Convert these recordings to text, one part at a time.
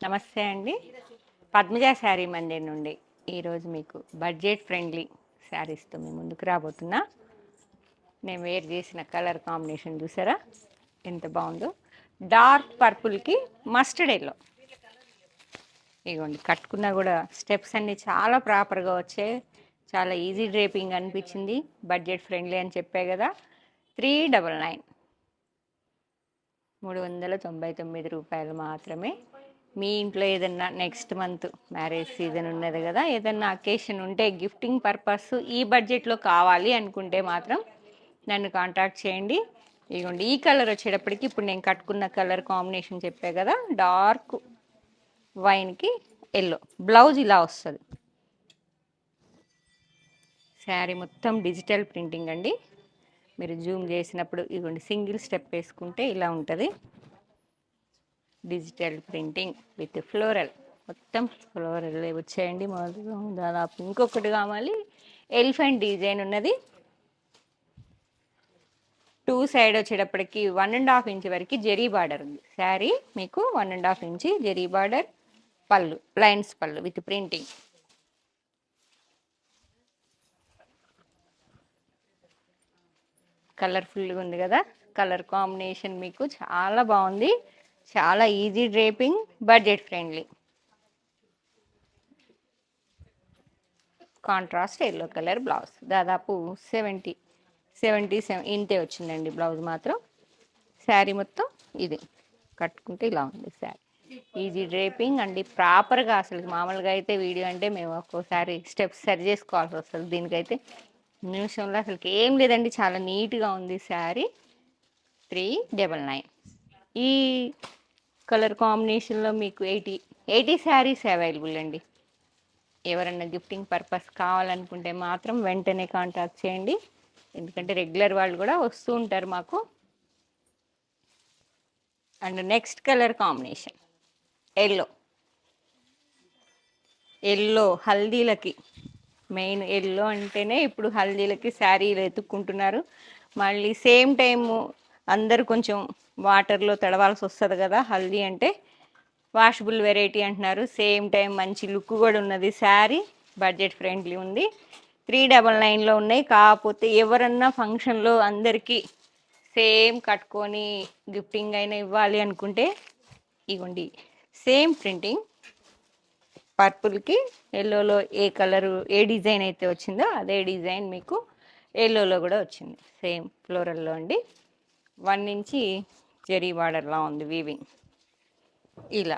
నమస్తే అండి. పద్మజ శారీ మందిర్ నుండి ఈరోజు మీకు బడ్జెట్ ఫ్రెండ్లీ శారీస్తో మీ ముందుకు రాబోతున్నా. నేను వేర్ చేసిన కలర్ కాంబినేషన్ చూసారా ఎంత బాగుందో. డార్క్ పర్పుల్కి మస్టర్డ్ ఎల్లో. ఇగోండి కట్టుకున్నా కూడా స్టెప్స్ అన్నీ చాలా ప్రాపర్గా వచ్చాయి. చాలా ఈజీ డ్రేపింగ్ అనిపించింది. బడ్జెట్ ఫ్రెండ్లీ అని చెప్పే కదా. 399 399 మాత్రమే. మీ ఇంట్లో ఏదన్నా నెక్స్ట్ మంత్ మ్యారేజ్ సీజన్ ఉన్నది కదా, ఏదన్నా అకేషన్ ఉంటే గిఫ్టింగ్ పర్పస్ ఈ బడ్జెట్లో కావాలి అనుకుంటే మాత్రం నన్ను కాంటాక్ట్ చేయండి. ఇదిగోండి ఈ కలర్ వచ్చేటప్పటికి ఇప్పుడు నేను కట్టుకున్న కలర్ కాంబినేషన్ చెప్పే కదా, డార్క్ వైన్కి ఎల్లో. బ్లౌజ్ ఇలా వస్తుంది. శారీ మొత్తం డిజిటల్ ప్రింటింగ్ అండి. మీరు జూమ్ చేసినప్పుడు ఇదిగోండి సింగిల్ స్టెప్ వేసుకుంటే ఇలా ఉంటుంది. డిజిటల్ ప్రింటింగ్ విత్ ఫ్లోరల్, మొత్తం ఫ్లోరల్ వచ్చేయండి. మొదలు దాదాపు ఇంకొకటి కావాలి, ఎలిఫెంట్ డిజైన్ ఉన్నది. 2 సైడ్ వచ్చేటప్పటికి 1.5 ఇంచ్ వరకు జెరీ బార్డర్ ఉంది. శారీ మీకు 1.5 ఇంచ్ జెరీ బార్డర్, పళ్ళు లైన్స్ పళ్ళు విత్ ప్రింటింగ్. కలర్ఫుల్గా ఉంది కదా. కలర్ కాంబినేషన్ మీకు చాలా బాగుంది. చాలా easy draping, budget friendly. Contrast yellow colour blouse. దాదాపు 77 ఇంతే వచ్చిందండి బ్లౌజ్ మాత్రం. శారీ మొత్తం ఇది కట్టుకుంటే ఇలా ఉంది శారీ. ఈజీ డ్రేపింగ్ అండి, ప్రాపర్గా. అసలు మామూలుగా అయితే వీడియో అంటే మేము ఒక్కోసారి స్టెప్స్ సరి చేసుకోవాల్సి వస్తుంది. దీనికైతే నిమిషంలో అసలుకి ఏం లేదండి, చాలా నీట్గా ఉంది శారీ. 399. ఈ కలర్ కాంబినేషన్లో మీకు 80 శారీస్ అవైలబుల్ అండి. ఎవరన్నా గిఫ్టింగ్ పర్పస్ కావాలనుకుంటే మాత్రం వెంటనే కాంటాక్ట్ చేయండి. ఎందుకంటే రెగ్యులర్ వాళ్ళు కూడా వస్తూ ఉంటారు మాకు. And next colour combination yellow హల్దీలకి మెయిన్. ఎల్లో అంటేనే ఇప్పుడు హల్దీలకి శారీలు ఎత్తుక్కుంటున్నారు. మళ్ళీ సేమ్ టైము అందరూ కొంచెం వాటర్లో తడవాల్సి వస్తుంది కదా. హల్దీ అంటే వాషబుల్ వెరైటీ అంటున్నారు. సేమ్ టైం మంచి లుక్ కూడా ఉన్నది శారీ. బడ్జెట్ ఫ్రెండ్లీ ఉంది. 399లో ఉన్నాయి. కాకపోతే ఎవరన్నా ఫంక్షన్లో అందరికీ సేమ్ కట్టుకొని గిఫ్టింగ్ అయినా ఇవ్వాలి అనుకుంటే ఇవ్వండి. సేమ్ ప్రింటింగ్ పర్పుల్కి ఎల్లోలో ఏ కలరు ఏ డిజైన్ అయితే వచ్చిందో అదే డిజైన్ మీకు ఎల్లోలో కూడా వచ్చింది. సేమ్ ఫ్లోరల్లో అండి. 1 ఇంచ్ జెరీ బార్డర్లా ఉంది వీవింగ్. ఇలా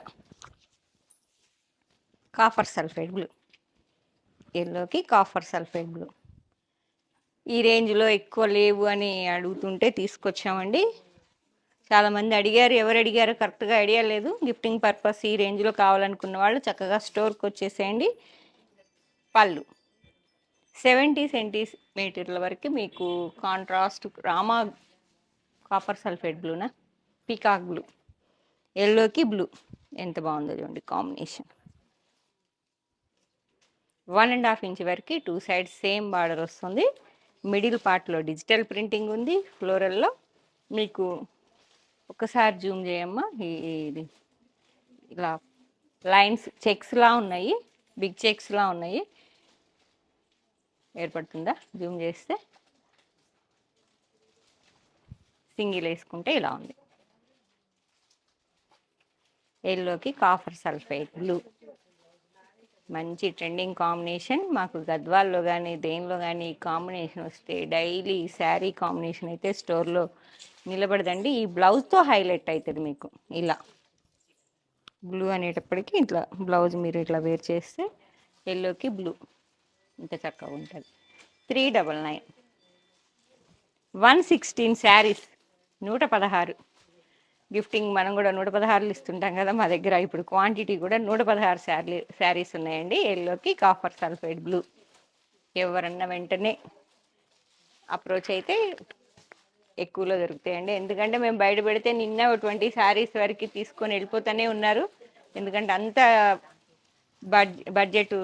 కాఫర్ సల్ఫేట్ బ్లూ, ఎల్లోకి కాఫర్ సల్ఫేట్ బ్లూ. ఈ రేంజ్లో ఎక్కువ లేవు అని అడుగుతుంటే తీసుకొచ్చామండి. చాలామంది అడిగారు. ఎవరు అడిగారో కరెక్ట్గా ఐడియా లేదు. గిఫ్టింగ్ పర్పస్ ఈ రేంజ్లో కావాలనుకున్న వాళ్ళు చక్కగా స్టోర్కి వచ్చేసేయండి. పళ్ళు 70 సెంటీమీటర్ల వరకు మీకు కాంట్రాస్ట్ రామా కాపర్ సల్ఫేట్ బ్లూనా పీకాక్ బ్లూ, ఎల్లోకి బ్లూ ఎంత బాగుందో చూడండి కాంబినేషన్. 1.5 ఇంచ్ వరకు 2 సైడ్స్ సేమ్ బార్డర్ వస్తుంది. మిడిల్ పార్ట్లో డిజిటల్ ప్రింటింగ్ ఉంది ఫ్లోరల్లో. మీకు ఒకసారి జూమ్ చేయమ్మా. ఇది ఇలా లైన్స్ చెక్స్లా ఉన్నాయి, బిగ్ చెక్స్లా ఉన్నాయి. ఏర్పడుతుందా జూమ్ చేస్తే? సింగిల్ వేసుకుంటే ఇలా ఉంది. ఎల్లోకి కాఫర్ సల్ఫేట్ బ్లూ, మంచి ట్రెండింగ్ కాంబినేషన్. మాకు గద్వాల్లో కానీ దేనిలో కానీ ఈ కాంబినేషన్ వస్తే డైలీ శారీ కాంబినేషన్ అయితే స్టోర్లో నిలబడదండి. ఈ బ్లౌజ్తో హైలైట్ అవుతుంది మీకు. ఇలా బ్లూ అనేటప్పటికీ ఇట్లా బ్లౌజ్ మీరు ఇట్లా వేర్ చేస్తే ఎల్లోకి బ్లూ ఇంత చక్కగా ఉంటుంది. 399. 116 శారీస్, 116 గిఫ్టింగ్. మనం కూడా 116 ఇస్తుంటాం కదా మా దగ్గర. ఇప్పుడు క్వాంటిటీ కూడా 116 శారీస్ ఉన్నాయండి. ఎల్లోకి కాఫర్ సల్ఫేట్ బ్లూ. ఎవరన్నా వెంటనే అప్రోచ్ అయితే ఎక్కువలో దొరుకుతాయండి. ఎందుకంటే మేము బయట పెడితే నిన్న 20 శారీస్ వరకు తీసుకొని వెళ్ళిపోతూనే ఉన్నారు. ఎందుకంటే అంత బడ్జెట్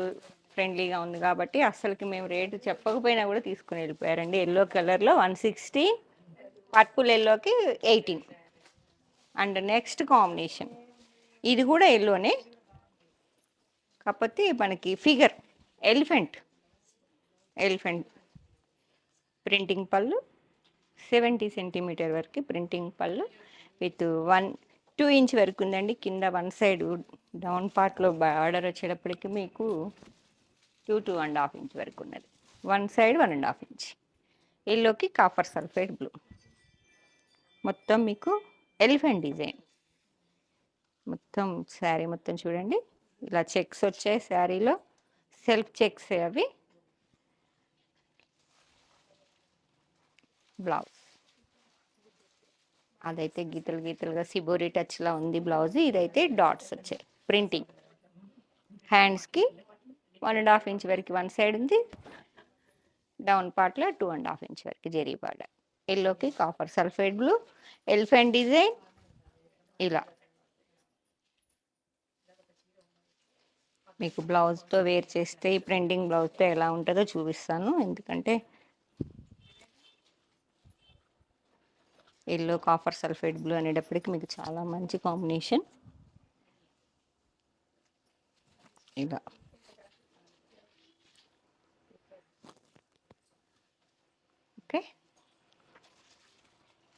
ఫ్రెండ్లీగా ఉంది కాబట్టి అస్సలకి మేము రేటు చెప్పకపోయినా కూడా తీసుకుని వెళ్ళిపోయారండి. ఎల్లో కలర్లో 160, పర్పుల్ ఎల్లోకి 18. అండ్ నెక్స్ట్ కాంబినేషన్ ఇది కూడా ఎల్లోనే, కాకపోతే మనకి ఫిగర్ ఎలిఫెంట్ ఎలిఫెంట్ ప్రింటింగ్ పళ్ళు 70 సెంటీమీటర్ వరకు ప్రింటింగ్ పళ్ళు విత్ 2 ఇంచ్ వరకు ఉందండి. కింద వన్ సైడ్ డౌన్ పార్ట్లో బార్డర్ వచ్చేటప్పటికి మీకు 2.5 ఇంచ్ వరకు ఉన్నది. One side 1.5 inch. ఎల్లోకి కాపర్ సల్ఫేట్ బ్లూ. మొత్తం మీకు ఎలిఫెంట్ డిజైన్. మొత్తం శారీ మొత్తం చూడండి, ఇలా చెక్స్ వచ్చాయి శారీలో, సెల్ఫ్ చెక్స్ అవి. బ్లౌజ్ అదైతే గీతలు గీతలుగా సిబోరి టచ్లా ఉంది బ్లౌజ్. ఇదైతే డాట్స్ వచ్చాయి ప్రింటింగ్. హ్యాండ్స్కి 1.5 ఇంచ్ వరకు వన్ సైడ్ ఉంది, డౌన్ పార్ట్లో 2.5 ఇంచ్ వరకు జెరీ బార్డర్. ఎల్లోకి copper sulphate blue, elephant design. ఇలా మీకు బ్లౌజ్తో వేర్ చేస్తే ఈ ప్రింటింగ్ బ్లౌజ్తో ఎలా ఉంటుందో చూపిస్తాను. ఎందుకంటే ఎల్లో కాపర్ సల్ఫేట్ బ్లూ అనేటప్పటికి మీకు చాలా మంచి కాంబినేషన్. ఇలా ఓకే.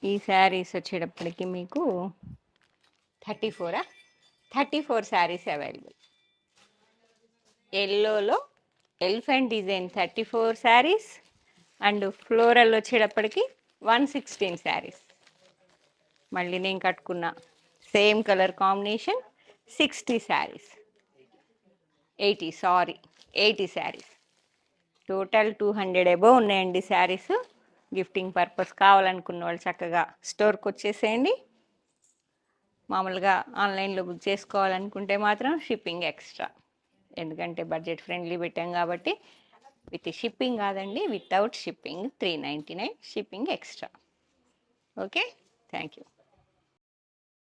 ఈ శారీస్ వచ్చేటప్పటికి మీకు 34 శారీస్ అవైలబుల్. ఎల్లోలో elephant design 34 saris and floral వచ్చేటప్పటికి 116 శారీస్. మళ్ళీ నేను కట్టుకున్న same colour combination 60 saris. 80 saris. Total 200 above ఉన్నాయండి శారీస్. గిఫ్టింగ్ పర్పస్ కావాలనుకున్న వాళ్ళు చక్కగా స్టోర్కి వచ్చేసేయండి. మామూలుగా ఆన్లైన్లో బుక్ చేసుకోవాలనుకుంటే మాత్రం షిప్పింగ్ ఎక్స్ట్రా. ఎందుకంటే బడ్జెట్ ఫ్రెండ్లీ పెట్టాం కాబట్టి విత్ షిప్పింగ్ కాదండి, without shipping 399, shipping extra. Okay, thank you.